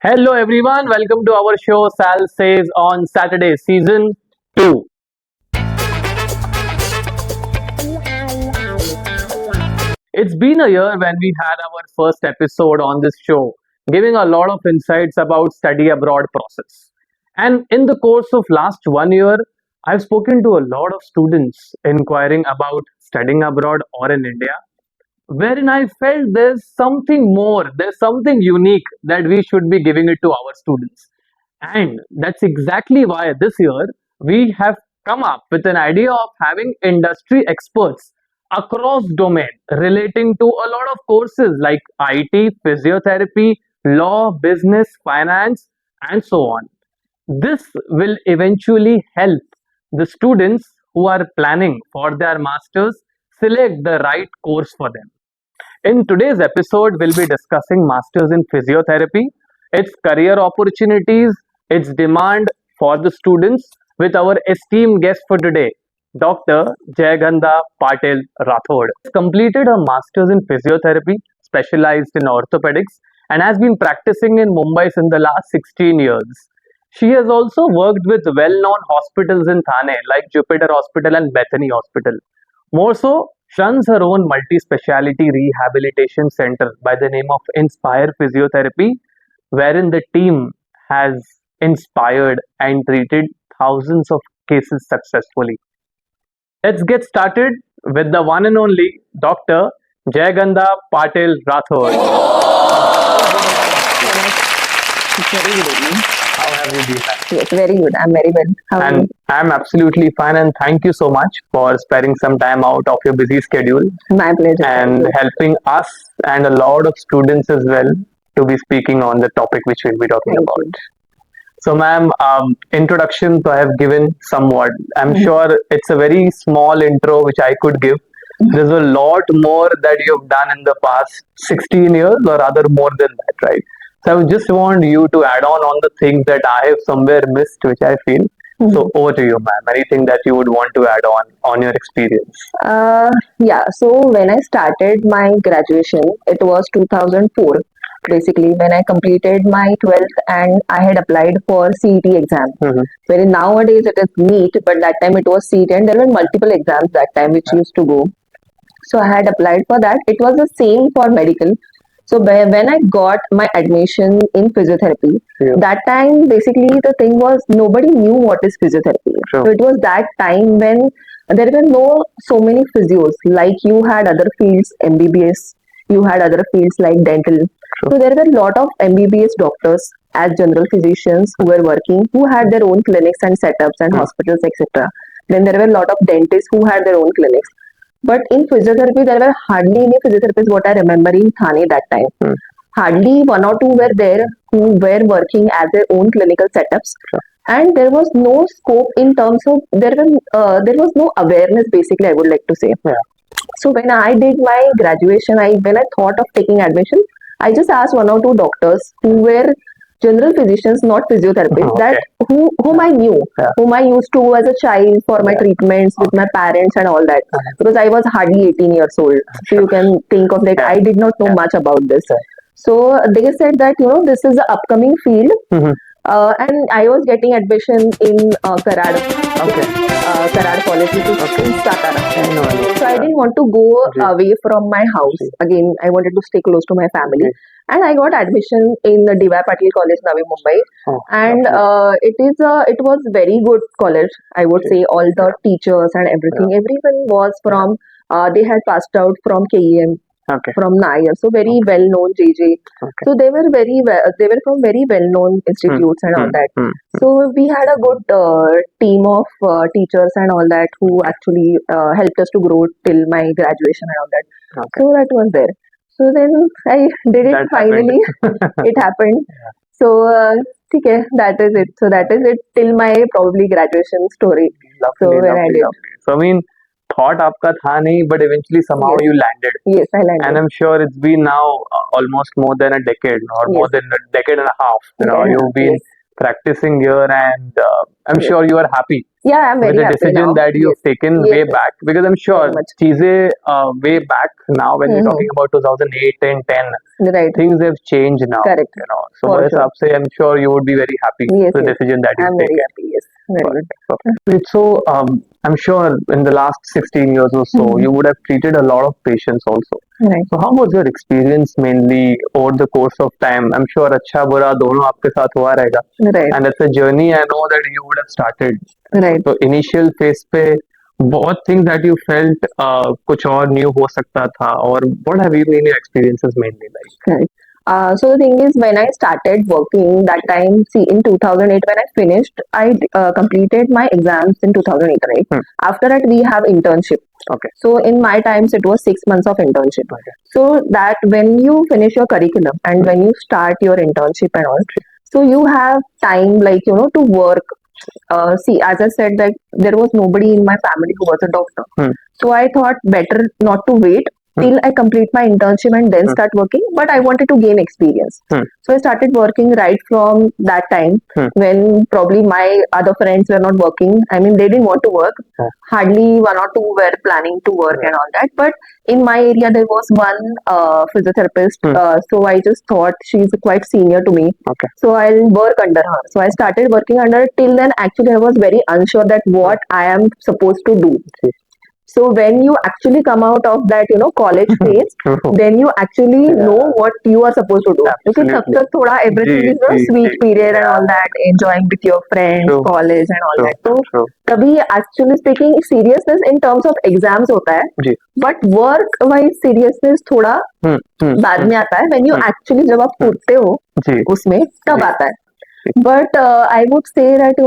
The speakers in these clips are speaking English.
Hello everyone, welcome to our show Sal Says on Saturday season 2. It's been a year when we had our first episode on this show, giving a lot of insights about study abroad process. And in the course of last 1 year, I've spoken to a lot of students inquiring about studying abroad or in India, wherein I felt there's something more, there's something unique that we should be giving it to our students. And that's exactly why this year we have come up with an idea of having industry experts across domain relating to a lot of courses like IT, physiotherapy, law, business, finance, and so on. This will eventually help the students who are planning for their masters select the right course for them. In today's episode, we'll be discussing Masters in Physiotherapy, its career opportunities, its demand for the students, with our esteemed guest for today, Dr. Jayagandha Patil Rathod. She completed her Masters in Physiotherapy, specialized in orthopedics, and has been practicing in Mumbai since the last 16 years. She has also worked with well-known hospitals in Thane like Jupiter Hospital and Bethany Hospital. More so, she runs her own multi-speciality rehabilitation center by the name of Inspire Physiotherapy, wherein the team has inspired and treated thousands of cases successfully. Let's get started with the one and only Dr. Jayagandha Patil Rathod. It's very good evening. How have you been? Yes, very good. I'm very well. How are And you? I'm absolutely fine, and thank you so much for sparing some time out of your busy schedule My pleasure. and helping us and a lot of students as well to be speaking on the topic which we'll be talking Thank about. you. So, ma'am, introduction I have given somewhat. I'm Mhm. sure it's a very small intro which I could give. There's a lot more that you've done in the past 16 years, or rather more than that, right? So, I just want you to add on the things that I have somewhere missed, which I feel. So, over to you, ma'am. Anything that you would want to add on your experience? Yeah, so when I started my graduation, it was 2004, basically, when I completed my 12th and I had applied for CET exam. Mhm. Wherein nowadays it is NEET, but that time it was CET and there were multiple exams that time which used to go. So I had applied for that. It was the same for medical. So when I got my admission in physiotherapy, Yeah. that time basically the thing was nobody knew what is physiotherapy. True. So it was that time when there were no so many physios. Like you had other fields, MBBS, you had other fields like dental. True. So there were a lot of MBBS doctors as general physicians who were working, who had their own clinics and setups and Hmm. hospitals, etc. Then there were a lot of dentists who had their own clinics. But in physiotherapy, there were hardly any physiotherapists, what I remember in Thane that time. Hmm. Hardly one or two were there who were working as their own clinical setups. Sure. And there was no scope in terms of, there was no awareness, basically, I would like to say. Yeah. So when I did my graduation, when I thought of taking admission, I just asked one or two doctors who were general physicians, not physiotherapists, Okay. that whom I knew, Yeah. whom I used to as a child for my Yeah. treatments with my parents and all that. Because I was hardly 18 years old. So you can think of like Yeah. I did not know Yeah. much about this. Yeah. So they said that this is the upcoming field, Mhm. and I was getting admission in Karad. Okay. Karad College, which is Okay. in Satara. I know. So I didn't want to go Ji. away from my house. Ji. Again, I wanted to stay close to my family. Okay. And I got admission in the D.Y. Patil College, Navi Mumbai. Oh, And lovely. it was very good college. I would Okay. say all the teachers and everything. Everyone was from, they had passed out from KEM, Okay. from Nair. So very well known JJ. Okay. So they were they were from very well known institutes and all Hmm. that. Hmm. So we had a good team of teachers and all that who actually helped us to grow till my graduation and all that. Okay. So that was there. So then I did it That finally. happened. It happened. So okay, that is it. So that is it till my probably graduation story. So Lovely, when I lovely, did, lovely. So I mean, thought आपका था नहीं, but eventually somehow Yes. you landed, yes, I and landed. I'm sure it's been now almost more than a decade, or more Yes. than a decade and a half. Yeah, You've been yes. practicing here, and I'm Yes. sure you are happy Yeah, I'm with very the happy decision now. that you've Yes. taken Yes, way yes, back, because I'm very sure much. cheeze way back now when we're talking about 2008 and 10, Right. things have changed now, Correct. So For मेरे sure. हिसाब से I'm sure you would be very happy Yes, with the yes. decision that you've I'm very taken. happy. Yes. Very good. Perfect. Great. So, I'm sure in the last 16 years or so, Mhm. you would have treated a lot of patients also. Right. So, how was your experience mainly over the course of time? I'm sure अच्छा बुरा दोनों आपके साथ हुआ रहेगा. Right. And it's a journey I know that you would have started. Right. So, initial phase पे what things that you felt कुछ और new हो सकता था, or what have you been your experiences mainly like? Correct. So the thing is, when I started working that time, see, in 2008, when I finished, I completed my exams in 2008, right? After that, we have internship. Okay. So in my times, it was 6 months of internship. Okay. So that when you finish your curriculum and when you start your internship and all, so you have time, like, to work. See, as I said, that there was nobody in my family who was a doctor. So I thought better not to wait till I complete my internship and then start working. But I wanted to gain experience. So I started working right from that time when probably my other friends were not working. I mean, they didn't want to work. Hardly one or two were planning to work and all that. But in my area, there was one physiotherapist. So I just thought she's quite senior to me. Okay. So I'll work under her. So I started working under her. Till then, actually, I was very unsure that what I am supposed to do. So when you actually come out of that, college phase, then you actually know what you are supposed to do. Because तब Absolutely. तक थोड़ा everything ji, is a ji, sweet ji. period and all that, enjoying with your friends, True. college and all True. that. तो True. कभी actually speaking seriousness in terms of exams होता है, जी. but work wise seriousness थोड़ा बाद में आता है. When you actually जब आप कूदते हो जी. उसमें तब आता है. But I would say that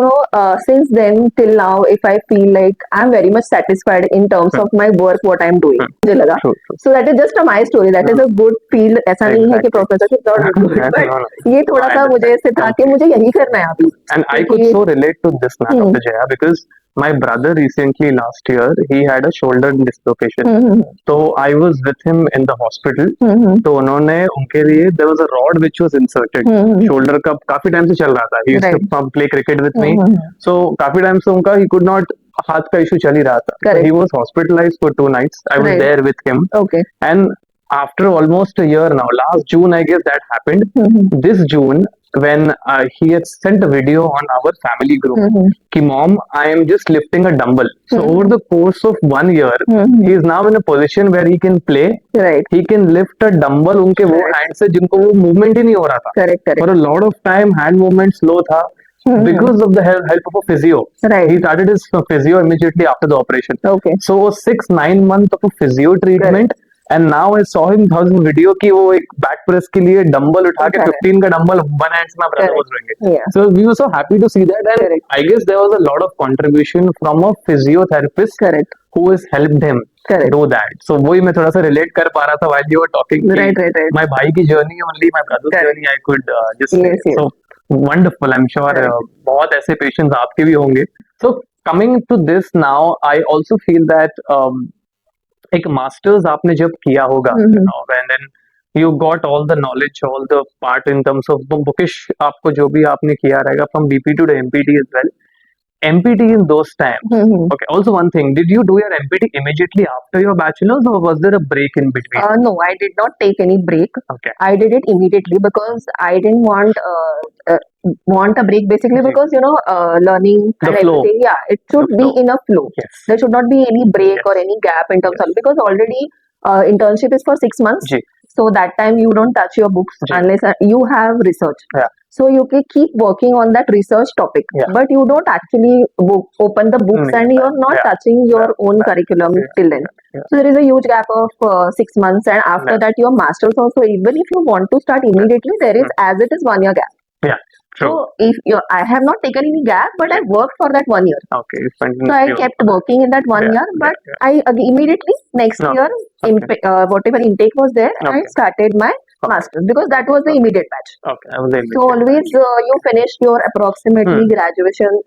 since then till now, if I feel like I'm very much satisfied in terms of my work, what I'm doing, मुझे लगा. True. True. So that is just a my story. That is a good feel. ऐसा नहीं है कि Exactly. professor is not good, No, but no. ये थोड़ा I सा मुझे understand. ऐसे था कि मुझे यही करना है अभी. And I could so relate to this now, Dr. Jaya, because my brother recently last year he had a shoulder dislocation. So I was with him in the hospital. तो उन्होंने उनके लिए there was a rod which was inserted. Shoulder का काफी time से चल रहा था. He used to play cricket with me. So काफी टाइम से उनका he could not हाथ का issue चल ही रहा था. So he was hospitalized for 2 nights. I was there with him. Okay. And after almost a year now, last June I guess that happened. This June when he had sent a video on our family group ki mom, I am just lifting a dumbbell. So over the course of 1 year he is now in a position where he can play. Right. He can lift a dumbbell उनके वो hand से जिनको वो movement ही नहीं हो रहा था. Correct. For a lot of time hand movement slow था. Because of the help of a physio. Right. He started his physio immediately after the operation. Okay. So 6-9 months of a physio treatment. And now I saw him था video कि वो एक back press के लिए dumbbell उठा के 15 का dumbbell one hand से my brother was doing it. Yeah. So we were so happy to see that, and I guess there was a lot of contribution from a physiotherapist who has helped him do that. So वही मैं थोड़ा सा relate कर पा रहा था while you were talking. Right. My भाई की journey only, my brother's journey I could just say. So wonderful. I'm sure बहुत ऐसे patients आपके भी होंगे. So coming to this now, I also feel that एक मास्टर्स आपने जब किया होगा, and then you got all the knowledge, all the part in terms of bookish, आपको जो भी आपने किया रहेगा from BP to the MPT as well. MPT in those times. Okay. Also one thing, did you do your MPT immediately after your bachelor's, or was there a break in between? No, I did not take any break. Okay. I did it immediately because I didn't want a break basically because learning The and flow. everything. Yeah, it should The be flow. in a flow. Yes. There should not be any break or any gap in terms of, because already internship is for 6 months. Ji. So that time you don't touch your books ji. unless you have research. Yeah. So you can keep working on that research topic, but you don't actually open the books and you're not touching your own curriculum till then. So there is a huge gap of 6 months, and after that your masters also, even if you want to start immediately, there is as it is 1 year gap. Yeah. True. So if I have not taken any gap, but I worked for that 1 year. Okay. So I kept working in that 1 year, but I immediately next year, whatever intake was there, I started my master's because that was the immediate batch. Okay. That was the immediate So always you finish your approximately graduation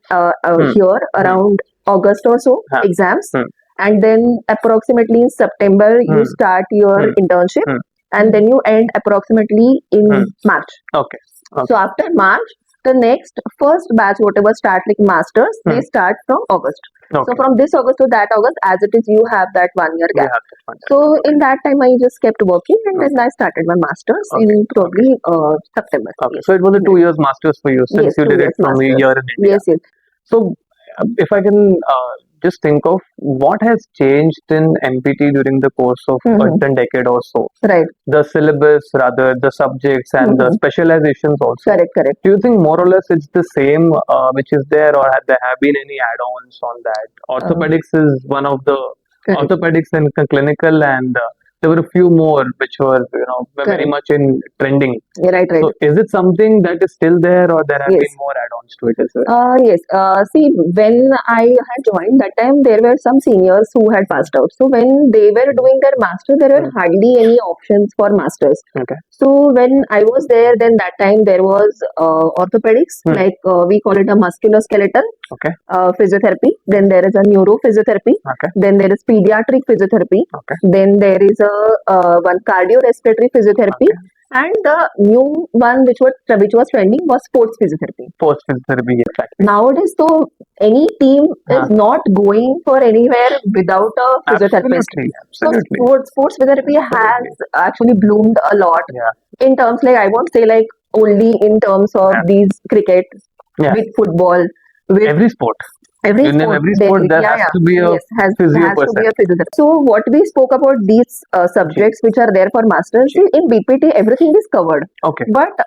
here around August or so exams, and then approximately in September you start your internship, and then you end approximately in March. Okay. So after March, the next first batch, whatever start like masters, they start from August. So Okay. from this August to that August, as it is, you have that 1 year We gap. have this one. So in that time, I just kept working, and then I started my masters Okay. in probably September. Okay. So it was a 2 years masters for you since Yes, you 2 did it years from a masters. year in India. Yes, yes. So, if I can just think of what has changed in MPT during the course of a decade or so, Right. the syllabus, rather the subjects and the specializations also. Correct, correct. Do you think more or less it's the same which is there, or have there have been any add-ons on that? Orthopedics is one of the Correct. orthopedics and clinical, and there were a few more which were very Correct. much in trending. Yeah, right, right. So, is it something that is still there, or there have Yes. been more add-ons to it as well? Yes. See, when I had joined that time, there were some seniors who had passed out. So when they were doing their master, there were hardly any options for masters. Okay. So when I was there, then that time there was orthopedics, like we call it a musculoskeletal, Okay. Physiotherapy. Then there is a neurophysiotherapy. Okay. Then there is pediatric physiotherapy. Okay. Then there is a one cardiorespiratory physiotherapy. And the new one which was trending was sports physiotherapy. Sports physiotherapy, exactly. Nowadays, so any team is not going for anywhere without a physiotherapist. Absolutely, So absolutely. sports physiotherapy has actually bloomed a lot Yeah. in terms, like I won't say like only in terms of these cricket, Yeah. with football, with Every sport. every You name sport, every there, sport, there has to be a yes, has physio to be person. a physiotherapist. So what we spoke about these subjects which are there for masters, see, in BPT everything is covered. Okay. But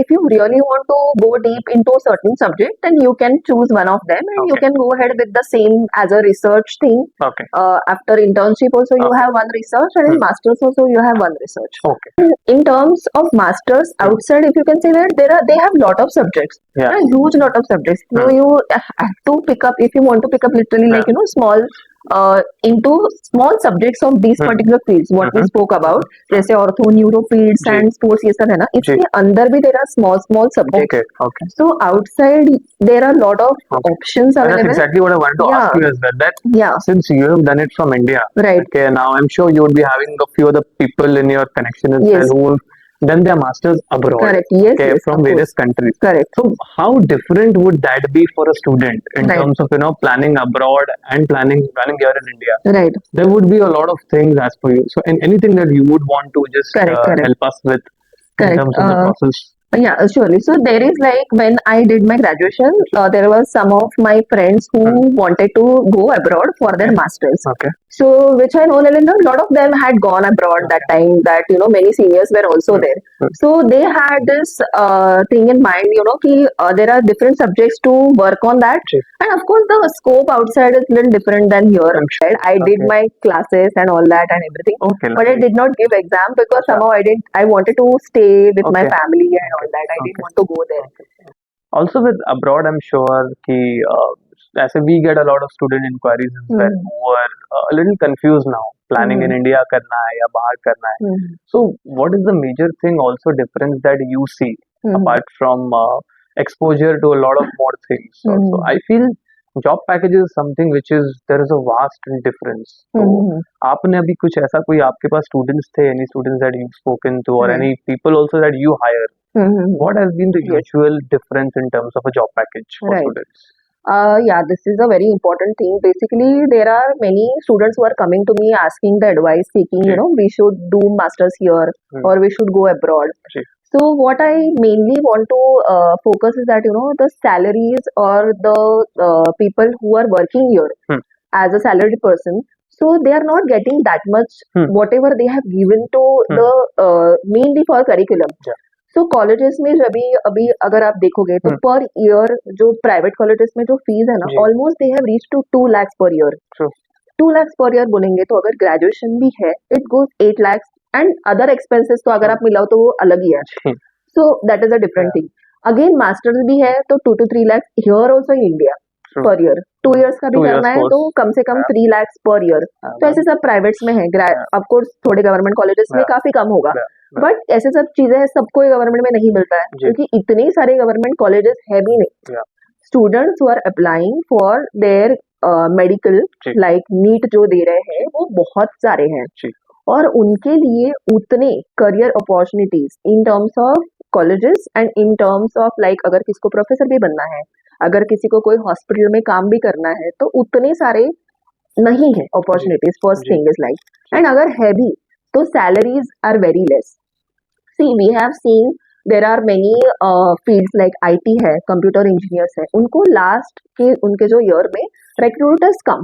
if you really want to go deep into a certain subject, then you can choose one of them, and you can go ahead with the same as a research thing. Okay. After internship also you have one research, and in masters also you have one research. Okay. In terms of masters outside, if you can say that they have lot of subjects. Yeah. A huge lot of subjects. So you have to pick up, if you want to pick up literally like small into small subjects of these particular fields what we spoke about, जैसे ortho, neuro fields and sports, ये सब है ना, इसके अंदर भी there are small subjects. Okay. Okay. So outside there are lot of options And available. that's exactly what I wanted to ask you as well. That since you have done it from India, Right. okay, now I'm sure you would be having a few other people in your connection as well who have done their masters abroad. Correct. Yes, okay, yes, from of various course. countries. Correct. So how different would that be for a student in terms of planning abroad and planning here in India? Right. There would be a lot of things as per you. So anything that you would want to just help us with in terms of the process. Yeah, surely. So there is like when I did my graduation, there were some of my friends who wanted to go abroad for their masters. Okay. So which I know, a lot of them had gone abroad that time. That many seniors were also there. So they had this thing in mind, कि there are different subjects to work on that, and of course the scope outside is little different than here. Right? I did my classes and all that and everything, but I did not give exam because somehow I wanted to stay with my family and all that. I didn't want to go there. Also with abroad, I'm sure कि as we get a lot of student inquiries as well who are a little confused now. Planning in India करना है या बाहर करना है. So what is the major thing also difference that you see apart from exposure to a lot of more things? Also, I feel job packages is something which is there is a vast difference. So आपने अभी कुछ ऐसा कोई आपके पास students थे, any students that you've spoken to or any people also that you hire? What has been the usual difference in terms of a job package for students? Yeah, this is a very important thing. Basically, there are many students who are coming to me asking the advice, seeking, we should do masters here or we should go abroad. So what I mainly want to focus is that, the salaries or the people who are working here as a salaried person, so they are not getting that much whatever they have given to the mainly for curriculum. So colleges में अभी अगर आप देखोगे तो per year जो private colleges में जो fees है ना, almost they have reached to 2 lakhs per year. 2 lakhs per year बोलेंगे तो अगर graduation भी है, it goes 8 lakhs and other expenses तो अगर आप मिलाओ तो वो अलग ही है. So that is a different thing. Again masters भी है तो 2 to 3 lakhs here also in India per year. 2 years का भी करना है तो कम से कम 3 lakhs per year. तो ऐसे सब privates में है. Of course थोड़े government colleges में काफी कम होगा. बट ऐसे सब चीजें सबको गवर्नमेंट में नहीं मिलता है क्योंकि इतने सारे गवर्नमेंट कॉलेजेस है भी नहीं. Students who are applying for their medical like NEET जो दे रहे हैं वो बहुत सारे हैं और उनके लिए उतने career opportunities in terms of colleges and in terms of like अगर किसी को प्रोफेसर भी बनना है, अगर किसी को कोई हॉस्पिटल में काम भी करना है, तो उतने सारे नहीं है opportunities. First thing is like, and अगर है भी तो salaries are very less. See we have seen there are many fields like IT है, कंप्यूटर इंजीनियर्स है, उनको लास्ट के उनके जो ईयर में रिक्रूटर्स कम,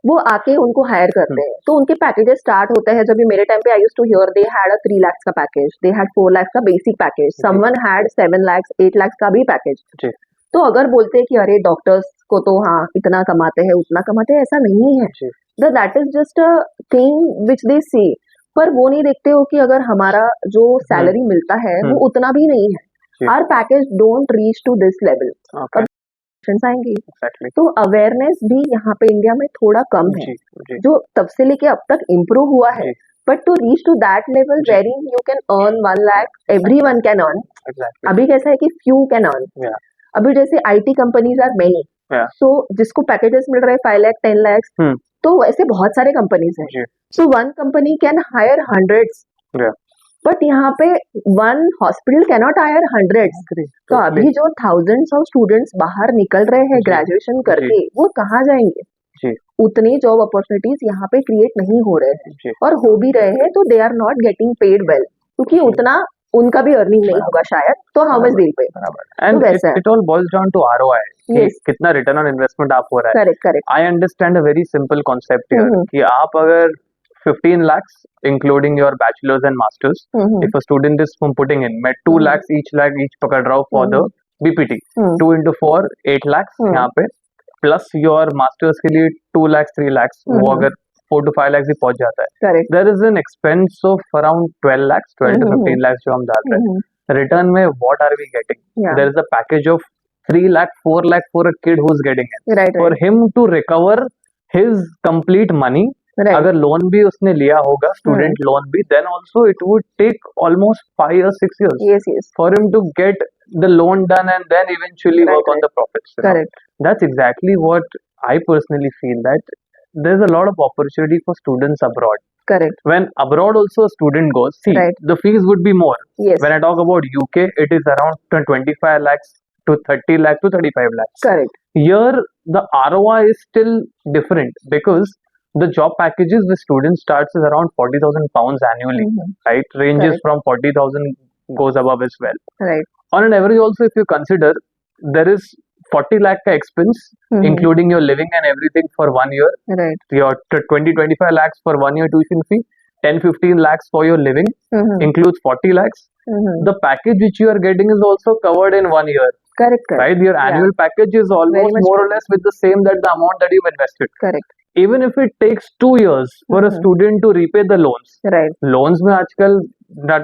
वो आके उनको हायर करते हैं, तो उनके पैकेजेस स्टार्ट होते हैं. जब भी मेरे टाइम पे I used to hear they had a 3 lakhs का पैकेज, दे हैड 4 lakhs का basic package, someone had 7 lakhs 8 lakhs का भी पैकेज. तो अगर बोलते हैं कि अरे डॉक्टर्स को तो हाँ इतना कमाते हैं उतना कमाते हैं, ऐसा नहीं है. That is just a thing which they see, पर वो नहीं देखते हो कि अगर हमारा जो सैलरी मिलता है वो उतना भी नहीं है. Our package don't reach to this level. आएंगे तो अवेयरनेस भी यहाँ पे इंडिया में थोड़ा कम है, जो तब से लेके अब तक इम्प्रूव हुआ है. But to reach to that level very you can earn 1 lakh, everyone can earn. अभी कैसा है कि फ्यू कैन अर्न. अभी जैसे IT कंपनीज आर मेनी, सो जिसको पैकेजेस मिल रहे हैं 5 lakh 10 lakhs, तो वैसे बहुत सारे कंपनीज हैं. So one company can hire hundreds, but यहाँ पे one hospital can not hire hundreds. तो अभी जो थाउजेंड्स ऑफ स्टूडेंट्स बाहर निकल रहे हैं ग्रेजुएशन करके, वो कहाँ जाएंगे? उतनी जॉब अपॉर्चुनिटीज यहाँ पे क्रिएट नहीं हो रहे हैं, और हो भी रहे हैं तो they are not getting paid well, क्योंकि उतना उनका भी अर्निंग नहीं होगा शायद, तो how much deal pay. And it all boils down to ROI, कितना रिटर्न ऑन इन्वेस्टमेंट आप हो रहा है. Correct. I understand a very simple concept here कि आप अगर 15 lakhs including your bachelor's and master's, if a student is from putting in, मैं 2 lakhs each पकड़ रहा हूँ for the BPT, 2 into 4 8 lakhs यहाँ पे, plus your masters के लिए 2 lakhs 3 lakhs, वो अगर 4 to 5 lakhs भी पहुंच जाता है. There is an expense of around 12 lakhs, 12 to 15 lakhs जो हम डाल रहे हैं. Return में what are we getting? There is a package of 3 lakh 4 lakh for a kid who's getting it. For him to recover his complete money, अगर loan भी उसने लिया होगा, स्टूडेंट लोन भी, then also it would take almost 5 or 6 years for him to get the loan done and then eventually work on the profits. That's exactly what I personally feel, that there's a lot of opportunity for students abroad. When abroad also a student goes, see, the fees would be more. When I talk about UK, it is around 25 lakhs to 30 lakh to 35 lakhs. Here the ROI is still different, because the job packages the student starts is around 40,000 pounds annually, right? Ranges from 40,000 goes above as well. On an average also, if you consider, there is 40 lakh ka expense, including your living and everything for 1 year. Your 20-25 lakhs for 1 year tuition fee, 10-15 lakhs for your living, includes 40 lakhs. The package which you are getting is also covered in 1 year. Right? Your annual package is almost more or less with the same that the amount that you've invested. Even if it takes 2 years for a student to repay the loans. Loans में आजकल that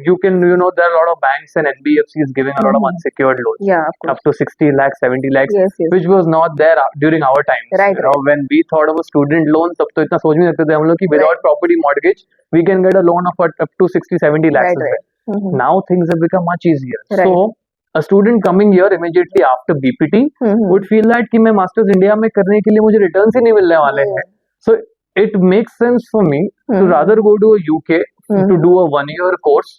you can, you know, there are a lot of banks and NBFCs giving a lot of unsecured loans, up to 60 lakhs 70 lakhs, which was not there during our times. You know, when we thought of a student loan, तब तो इतना सोच नहीं सकते थे हम लोग कि without property mortgage we can get a loan of up to 60-70 lakhs as well. Now things have become much easier. So a student coming here immediately after BPT would feel that कि मैं masters India में करने के लिए मुझे returns ही नहीं मिलने वाले हैं. So it makes sense for me to rather go to a UK to do a 1-year course,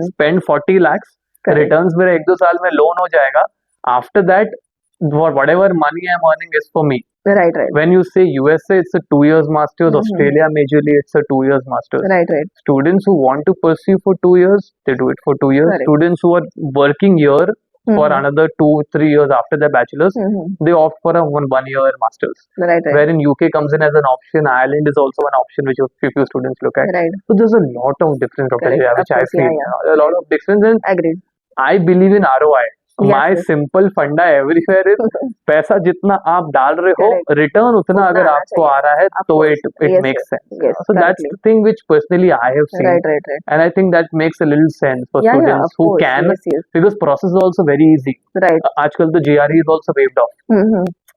spend 40 lakhs, returns मेरा 1-2 साल में लोन हो जाएगा. After that, for whatever money I'm earning is for me. When you say USA, it's a 2 years masters. Australia, majorly, it's a 2 years masters. Students who want to pursue for 2 years, they do it for 2 years. Students who are working here for another 2-3 years after their bachelor's, they opt for a 1 year masters. Wherein UK comes in as an option, Ireland is also an option which few students look at. So there's a lot of difference, Dr. Jaya, which I feel. A lot of difference, and I believe in ROI. My simple funda everywhere is पैसा जितना आप डाल रहे हो, return उतना अगर आपको आ रहा है तो it makes sense. So that's the thing which personally I have seen, and I think that makes a little sense for students who can, because process is also very easy. आजकल तो GRE is also waived off.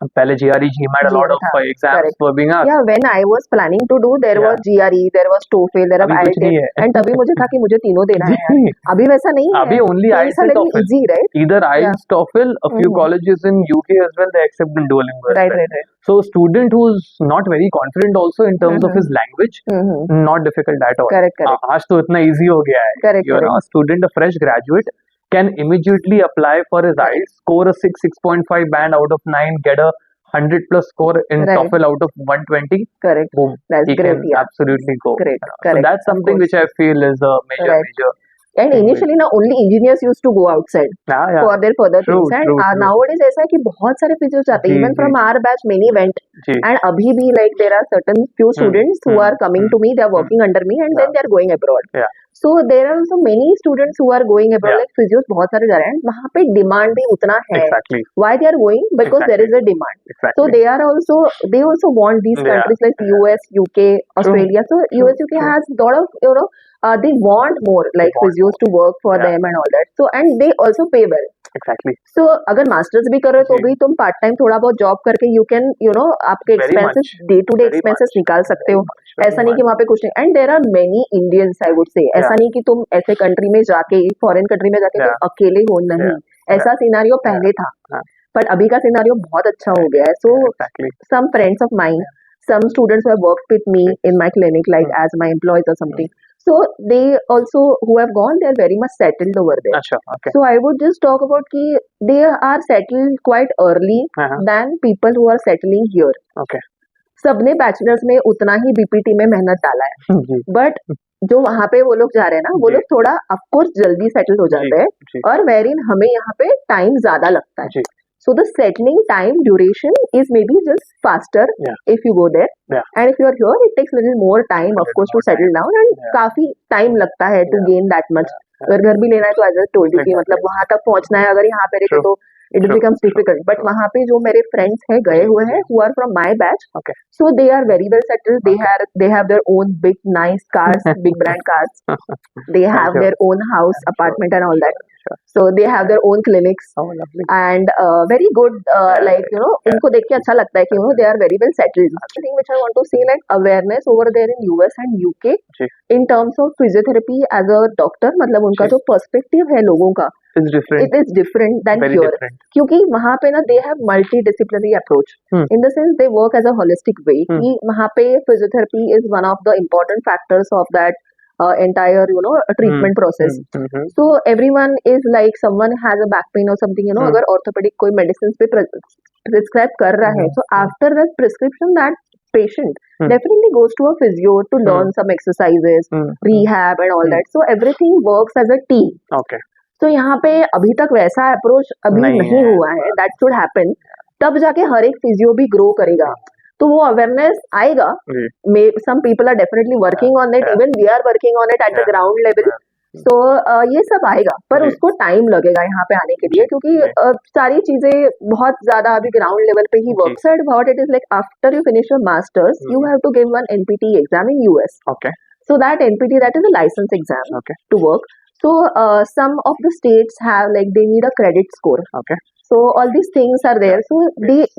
पहले GRE GMAT a lot GRE of था, exams correct. were being asked. Yeah, when I was planning to do, there Yeah. was GRE, there was TOEFL, there was अभी कुछ नहीं IELTS, है and तभी मुझे था कि मुझे तीनों देना है यार. जी अभी वैसा नहीं अभी है. only So IELTS it's a and little TOEFL. easy, right? Either Yeah. IELTS, TOEFL, a few Mhm. colleges in UK as well, they accept in Duolingo as Right, well. right, right. So a student who's not very confident also in terms of Mhm. his language, Mhm. not difficult at all. Correct, correct. आज तो इतना easy हो गया है. Correct, You know, correct. a student, a fresh graduate can immediately apply for his Correct. IELTS, score a 6.5 band out of 9, get a 100 plus score in Right. TOEFL out of 120. Correct. Boom. That's He great, can yeah. absolutely go. Great, So correct. that's Of something course. which I feel is a major, Right. major And thing. initially ना only engineers used to go outside Yeah. for their further True, things. And true, true. nowadays ऐसा है कि बहुत सारे physios जाते हैं. जी, Even ji, from our batch, many went. Ji. And अभी भी like there are certain few students who are coming to me, they are working under me, and then Yeah. they are going abroad. Yeah. So there are also many students who are going abroad. Yeah. Like physios बहुत सारे जा रहे हैं. वहाँ पे demand भी उतना है. Exactly. Why they are going? Because there is a demand. Exactly. So they also want these Yeah. countries like US, UK, Australia. So US, UK true. has lot of they want more like They want physios to work for Yeah. them and all that. So and they also pay well. Exactly. So अगर masters भी करो तो जी. भी तुम part time थोड़ा बहुत job करके you can आपके Very expenses much. Day to day Very expenses much. निकाल सकते हो. Very ऐसा नहीं much. कि वहाँ पे कुछ नहीं. And there are many Indians I would say. ऐसा Yeah. नहीं कि तुम ऐसे कंट्री में जाके फॉरेन कंट्री में जाके Yeah. तुम अकेले हो, नहीं. Yeah. ऐसा सिनारियो पहले था, Yeah. पर अभी का सिनारियो बहुत अच्छा हो गया है. सो Exactly. some friends of mine, some students who have worked with me in my clinic like as my employees or something, so they also who have gone, they are very much settled over there. अच्छा. Okay. So I would just talk about कि they are settled quite early Uh-huh. than people who are settling here. Okay. सबने bachelors में उतना ही BPT में मेहनत डाला है, जी. But जो वहाँ पे वो लोग जा रहे हैं ना, वो जी. लोग थोड़ा ऑफकोर्स जल्दी सेटल हो जाते हैं, जी. और वेरिन हमें यहाँ पे टाइम ज्यादा लगता है. जी. So the settling time duration is maybe just faster Yeah. if you go there. Yeah. And if you are here, it takes little more time, of Little course, to more settle time. down, and Yeah. काफी time लगता है to Yeah. gain that much. अगर घर भी लेना है तो as I told you कि Exactly. मतलब वहाँ तक पहुँचना है, अगर यहाँ पे रहते True. तो it True. becomes difficult. But True. वहाँ पे जो मेरे friends हैं गए हुए हैं, who are from my batch, Okay. so they are very well settled. They have their own big nice cars, big brand cars. They have sure. their own house, I'm apartment, and all that. Sure. So they have their own clinics. Oh, lovely. And very good like yeah. इनको देख के अच्छा लगता है कि they are very well settled. The thing which I want to see like awareness over there in US and UK ji. in terms of physiotherapy as a doctor, मतलब उनका जी. जो perspective है लोगों का, It's different. it is different than Very here. different. क्योंकि वहाँ पे ना they have multidisciplinary approach. In the sense they work as a holistic way. कि वहाँ पे physiotherapy is one of the important factors of that entire treatment process. So everyone is like someone has a back pain or something, अगर orthopedic कोई medicines पे prescribe कर रहा है, so after that prescription that patient definitely goes to a physio to learn some exercises, rehab and all that. So everything works as a team. Okay. So यहाँ पे अभी तक वैसा अप्रोच अभी नहीं हुआ है. That should happen. तब जाके हर एक फिजियो भी ग्रो करेगा, तो वो अवेयरनेस आएगा. Some people are definitely working on it. Even we are working on it at the ground level. So ये सब आएगा, पर उसको टाइम लगेगा यहाँ पे आने के लिए, क्योंकि सारी चीजें बहुत ज्यादा अभी ग्राउंड लेवल पे ही work. So what it is like, after you finish your masters, you have to give one NPT exam in US. Okay. So that NPT, that is a license exam to work. So some of the states have like they need a credit score. Okay. So all these things are there. So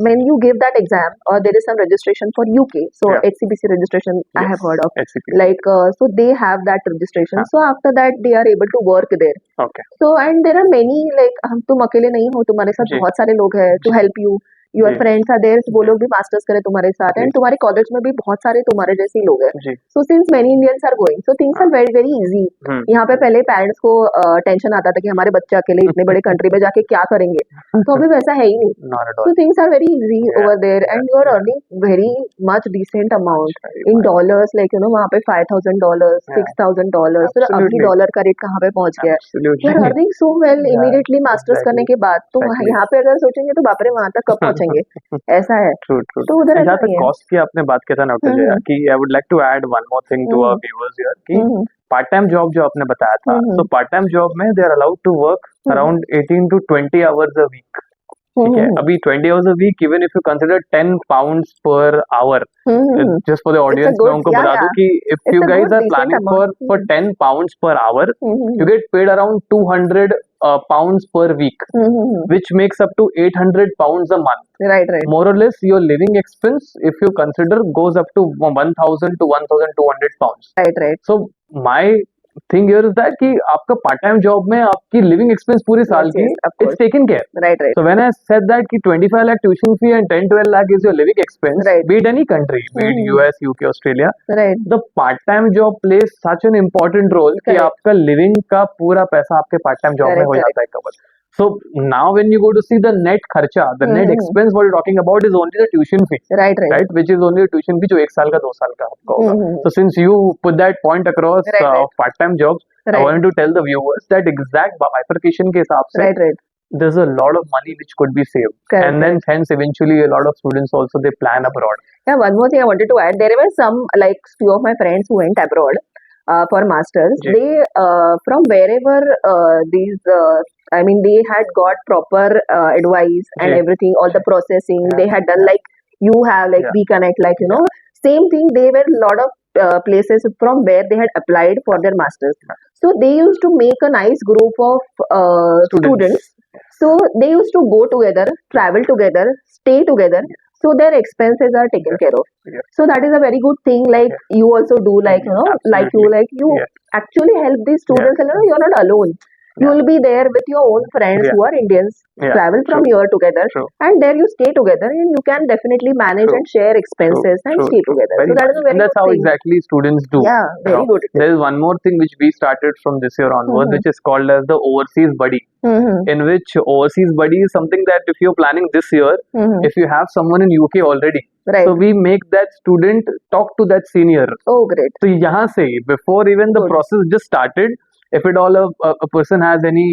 when you give that exam, or there is some registration for UK. So HCPC registration, I have heard of. HCPC. Like so they have that registration. So after that they are able to work there. Okay. So and there are many like तुम अकेले नहीं हो, तुम्हारे साथ बहुत सारे लोग हैं to help you. Your friends are there, वो लोग भी मास्टर्स करे तुम्हारे साथ, एंड तुम्हारे कॉलेज में भी बहुत सारे तुम्हारे जैसे लोग हैं. So since many Indians are going, so things are very very easy. यहाँ पे पहले पेरेंट्स को टेंशन आता था कि हमारे बच्चे अकेले इतने बड़े कंट्री में जाके क्या करेंगे, तो अभी वैसा है ही नहीं. So things are very easy over there, and you are earning very much decent amount in dollars, like वहाँ पे $5,000, $6,000. तो अभी डॉलर का रेट कहाँ पे पहुँच गया है. You are earning so well immediately masters करने के बाद. तो यहाँ पे अगर सोचेंगे तो बाप रे वहाँ तक कब पहुँचेंगे, ऐसा है. True. तो उधर जहाँ तक कॉस्ट की आपने बात किया था डॉक्टर जया, कि I would like to add one more thing to our viewers here, कि पार्ट टाइम जॉब जो आपने बताया था, सो पार्ट टाइम जॉब में they are allowed to work around 18 to 20 hours a week. ठीक है, अभी 20 hours a week, even if you consider 10 pounds per hour, just for the audience, मैं उनको बता दूं कि if you guys are planning for 10 pounds per hour, you get paid around 200 pounds per week, which makes up to 800 pounds a month. Right, right. More or less, your living expense, if you consider, goes up to 1,000 to 1,200 pounds. Right, right. So my thing here is that कि आपका part time job में आपकी living expense पूरे साल Yes, की yes, of it's course. taken care. Right, right. So when I said that कि 25 lakh tuition fee and 10-12 lakh is your living expense, Right. be it any country, be it US, UK, Australia, Right. the part time job plays such an important role कि Correct. आपका living का पूरा पैसा आपके part time job में Correct, हो जाता है cover. So now when you go to see the net kharcha, the net expense what you're talking about is only the tuition fee, Right, right. right? Which is only a tuition fee जो 1 साल का 2 साल का आपका होगा. So since you put that point across Right, right. part time jobs, I Right. wanted to tell the viewers that exact bifurcation के हिसाब से Right, right. there's a lot of money which could be saved, Correct, and then hence eventually a lot of students also they plan abroad. Yeah, one more thing I wanted to add. There were some, like few of my friends who went abroad for masters. Ji. They from wherever they had got proper advice and Ji. everything, all the processing Yeah. they had done. Like you have, like Yeah. WeConnect, like same thing. They were a lot of places from where they had applied for their masters. So they used to make a nice group of students. So they used to go together, travel together, stay together. So their expenses are taken care of. Yeah. So that is a very good thing. Like you also do, like Absolutely. you Yeah. actually help these students, and you're not alone. You will be there with your own friends Yeah. who are Indians. Yeah. Travel from True. here together, True. and there you stay together, and you can definitely manage True. and share expenses and True. stay together. Very So that is a much. very And that's good how thing. exactly students do. Yeah, very Now, good. there is one more thing which we started from this year onwards, which is called as the overseas buddy. In which overseas buddy is something that if you're planning this year, if you have someone in UK already, Right. so we make that student talk to that senior. Oh, great. So यहाँ से before even the Good. process just started, if at all a person has any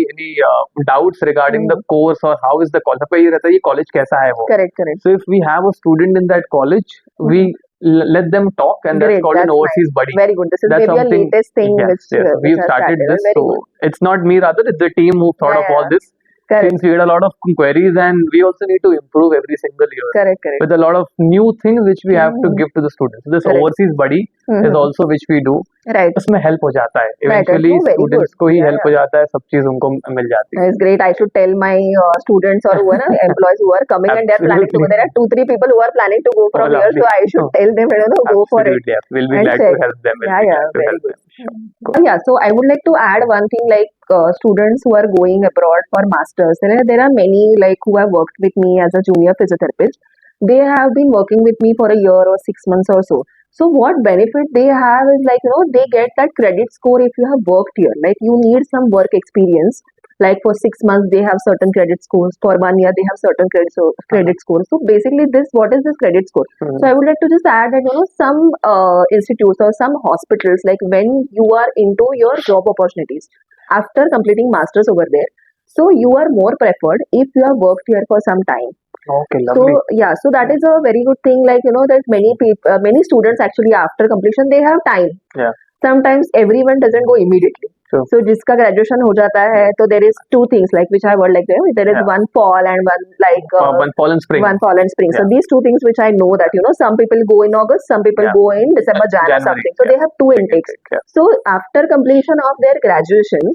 doubts regarding the course or how is the college, पे ये रहता है ये college कैसा है वो. Correct, correct. So if we have a student in that college, we let them talk, and that's Great, called an that's overseas nice. buddy. Very good. This is That's maybe a something. latest thing Yes, which, yes. which We've has started this, Very so good. it's not me, rather it's the team who thought of all this. Correct. Since we had a lot of queries, and we also need to improve every single year Correct, correct. with a lot of new things which we have to give to the students. This Correct. overseas buddy is also which we do. Right. उसमें help हो जाता है. right. Eventually Oh, very students good. को ही Yeah, help हो जाता है, सब चीज उनको मिल जाती है. It's great. I should tell my students or who are employees who are coming and they are planning to go. There are 2-3 people who are planning to go from Oh, here, lovely. so I should tell them, go for it. Absolutely, yeah. We'll be And glad check. to help them. We'll Yeah, be yeah, glad to very help good. them. Yeah, so I would like to add one thing, like students who are going abroad for masters. There are many like who have worked with me as a junior physiotherapist. They have been working with me for a year or 6 months or so. So what benefit they have is like they get that credit score if you have worked here. Like you need some work experience. Like for 6 months they have certain credit scores. For 1 year they have certain credit scores. So basically what is this credit score? So I would like to just add that some institutes or some hospitals, like when you are into your job opportunities after completing masters over there, so you are more preferred if you have worked here for some time. Okay, So lovely. yeah, so that is a very good thing. Like that many people, many students actually after completion they have time. Yeah. Sometimes everyone doesn't go immediately. True. So जिसका graduation हो जाता है, तो there is two things like which I would like there is Yeah. one fall and one like One fall and spring. one fall and spring. So Yeah. these two things which I know that some people go in August, some people Yeah. go in December, Jan or January, something. So yeah. they have two intakes. Yeah. So after completion of their graduation,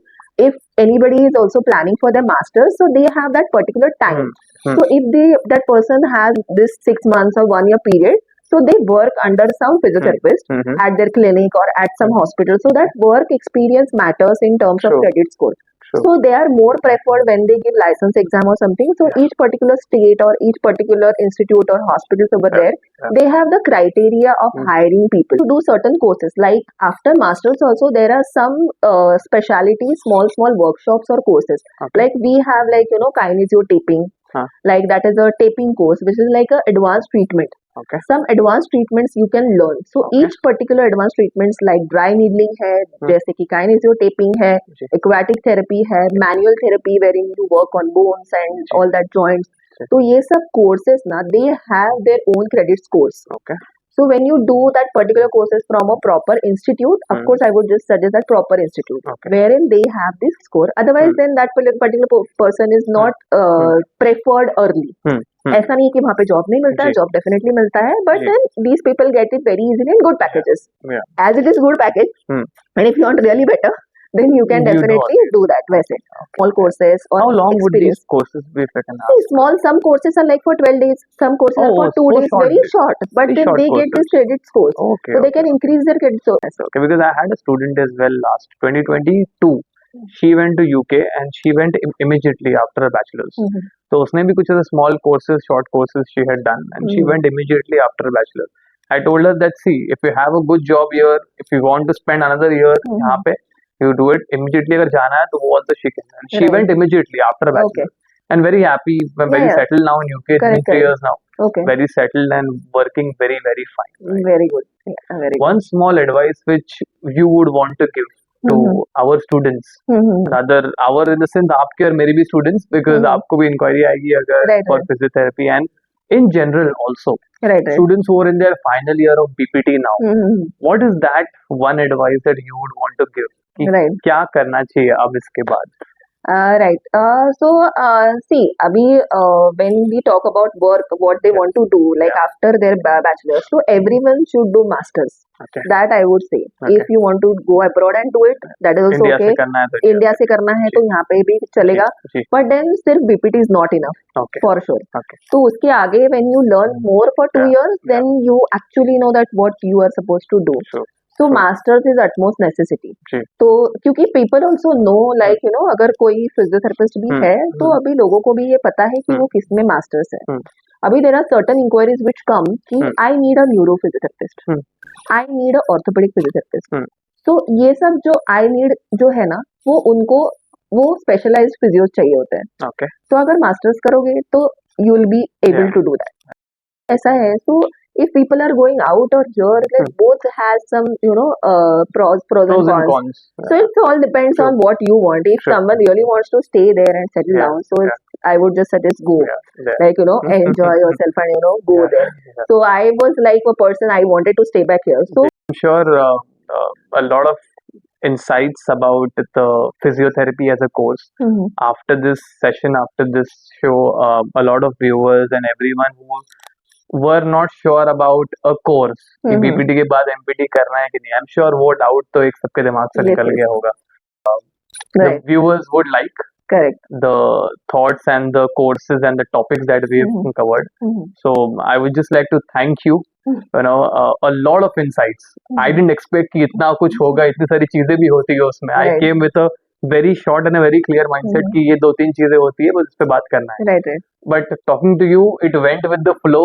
if anybody is also planning for their masters, so they have that particular time. So if that person has this 6 months or 1 year period, so they work under some physiotherapist at their clinic or at some hospital. So that work experience matters in terms of True. credit score. True. So they are more preferred when they give license exam or something. So each particular state or each particular institute or hospitals over there, they have the criteria of hiring people to do certain courses. Like after masters also there are some specialities, small workshops or courses. Okay. Like we have kinesio taping. Like that is a taping course which is like a advanced treatment. Okay. Some advanced treatments you can learn. So each particular advanced treatments like dry needling है, जैसे कि kinesio taping है, aquatic therapy है, manual therapy wherein you work on bones and all that joints. So ये सब courses ना, they have their own credit scores. Okay. So when you do that particular courses from a proper institute, of course I would just suggest that proper institute, wherein they have this score. Otherwise then that particular person is not preferred early. ऐसा नहीं कि वहाँ पे job नहीं मिलता है, job definitely मिलता है, but then these people get it very easily in good packages. As it is good package, and if you want really better, then you can You do definitely do that. वैसे small courses or How long would these experience. courses be, if I can See, ask? small, some courses are like for 12 days, some courses are for Oh, 2 so days, short very days. short, but Very then short they get courses. this credit scores. Okay, So they okay. can increase their credit score. Okay, because I had a student as well last 2022. She went to UK and she went immediately after her bachelor's. Mhm. So उसने भी कुछ ऐसे small courses, short courses she had done, and she Mhm. went immediately after her bachelor. I told her that see, if you have a good job here, if you want to spend another year यहाँ Mhm. पे, you do it immediately. अगर जाना है तो वो also she can. And she Right. went immediately after her Okay. bachelor, and very happy, Yeah, very yeah. settled now in UK. It's been Correct, 3 correct. years now, Okay. very settled and working very very fine. Right? Very good. Yeah, very good. One small advice which you would want to give to Mhm. our students, Mhm. rather our in the sense आपके और मेरे भी students, because Mhm. आपको भी inquiry आएगी अगर Right, for right. physiotherapy, and in general also Right, right. students who are in their final year of BPT now, Mhm. what is that one advice that you would want to give कि Right. क्या करना चाहिए अब इसके बाद? Right. So, see, abhi, when we talk about work, what they want to do, like Yeah. after their bachelor's, so everyone should do masters. Okay. That I would say. Okay. If you want to go abroad and do it, that is also India okay. से करना है तो India से करना है तो यहाँ पे भी चलेगा. जी But then सिर्फ BPT is not enough okay for sure. okay तो उसके आगे when you learn more for 2 Yeah. years, then you actually know that what you are supposed to do. sure So Sure. masters is utmost necessity. जी तो क्योंकि people also know like you know अगर कोई physiotherapist भी है तो अभी लोगों को भी ये पता है कि वो किस में मास्टर्स है. अभी there are certain inquiries which come कि I need a neuro physiotherapist, I need a orthopedic physiotherapist. तो ये सब जो I need जो है ना वो उनको वो स्पेशलाइज्ड फिजियोस चाहिए होते हैं. okay तो अगर मास्टर्स करोगे तो you will be able Yeah. to do that. ऐसा है. So if people are going out or here, like both has some pros pros and and cons. cons. So it all depends True. on what you want. If True. someone really wants to stay there and settle Yeah. down, so it's, I would just suggest go. Yeah. Like enjoy yourself and go Yeah. there. Yeah. So I was like a person, I wanted to stay back here. So I'm sure a lot of insights about the physiotherapy as a course. After this session, after this show, a lot of viewers and everyone who were not sure about a course कि BPT के बाद MPT करना है कि नहीं, I'm sure वो doubt तो एक सबके दिमाग से Yes, निकल yes. गया होगा. Right. The viewers would like correct. the thoughts and the courses and the topics that we've covered. So I would just like to thank you. A lot of insights. I didn't expect कि इतना कुछ होगा, इतनी सारी चीजें भी होती है उसमें. I Right. came with a very short and a very clear mindset कि ये 2-3 चीजें होती है, बस इस पे बात करना है. Right, right. But talking to you, it went with the flow,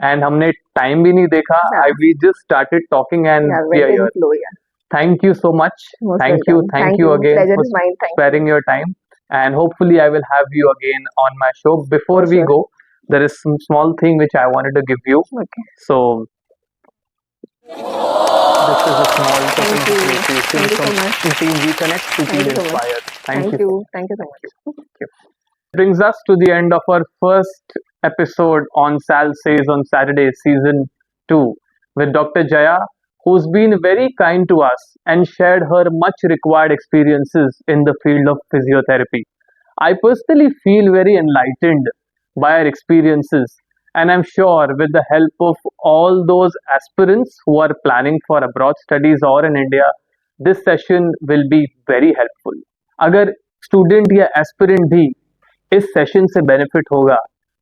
and हमने time भी नहीं देखा. Yeah. We just started talking and Yeah, we are went in here. flow, yeah. Thank you so much. Most Thank welcome. Thank you again Pleasure for is mine. Thank you. sparing your time. And hopefully I will have you again on my show. Before For we sure. go, there is some small thing which I wanted to give you. Okay. So this is a small token Thank of you. appreciation Thank you so from much. Team WeConnect to Thank Team you so much. Inspire. Thank you. Thank you so much. Brings us to the end of our first episode on Sal Says on Saturday, Season 2, with Dr. Jaya, who's been very kind to us and shared her much required experiences in the field of physiotherapy. I personally feel very enlightened by her experiences, and I'm sure with the help of all those aspirants who are planning for abroad studies or in India, this session will be very helpful. अगर student या aspirant भी इस session से benefit होगा,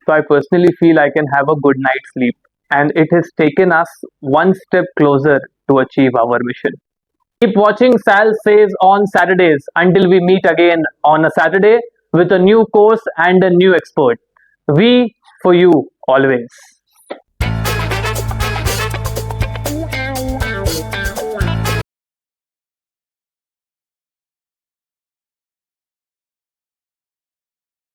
so I personally feel I can have a good night's sleep, and it has taken us one step closer to achieve our mission. Keep watching Sal Says on Saturdays until we meet again on a Saturday with a new course and a new expert. We for you always.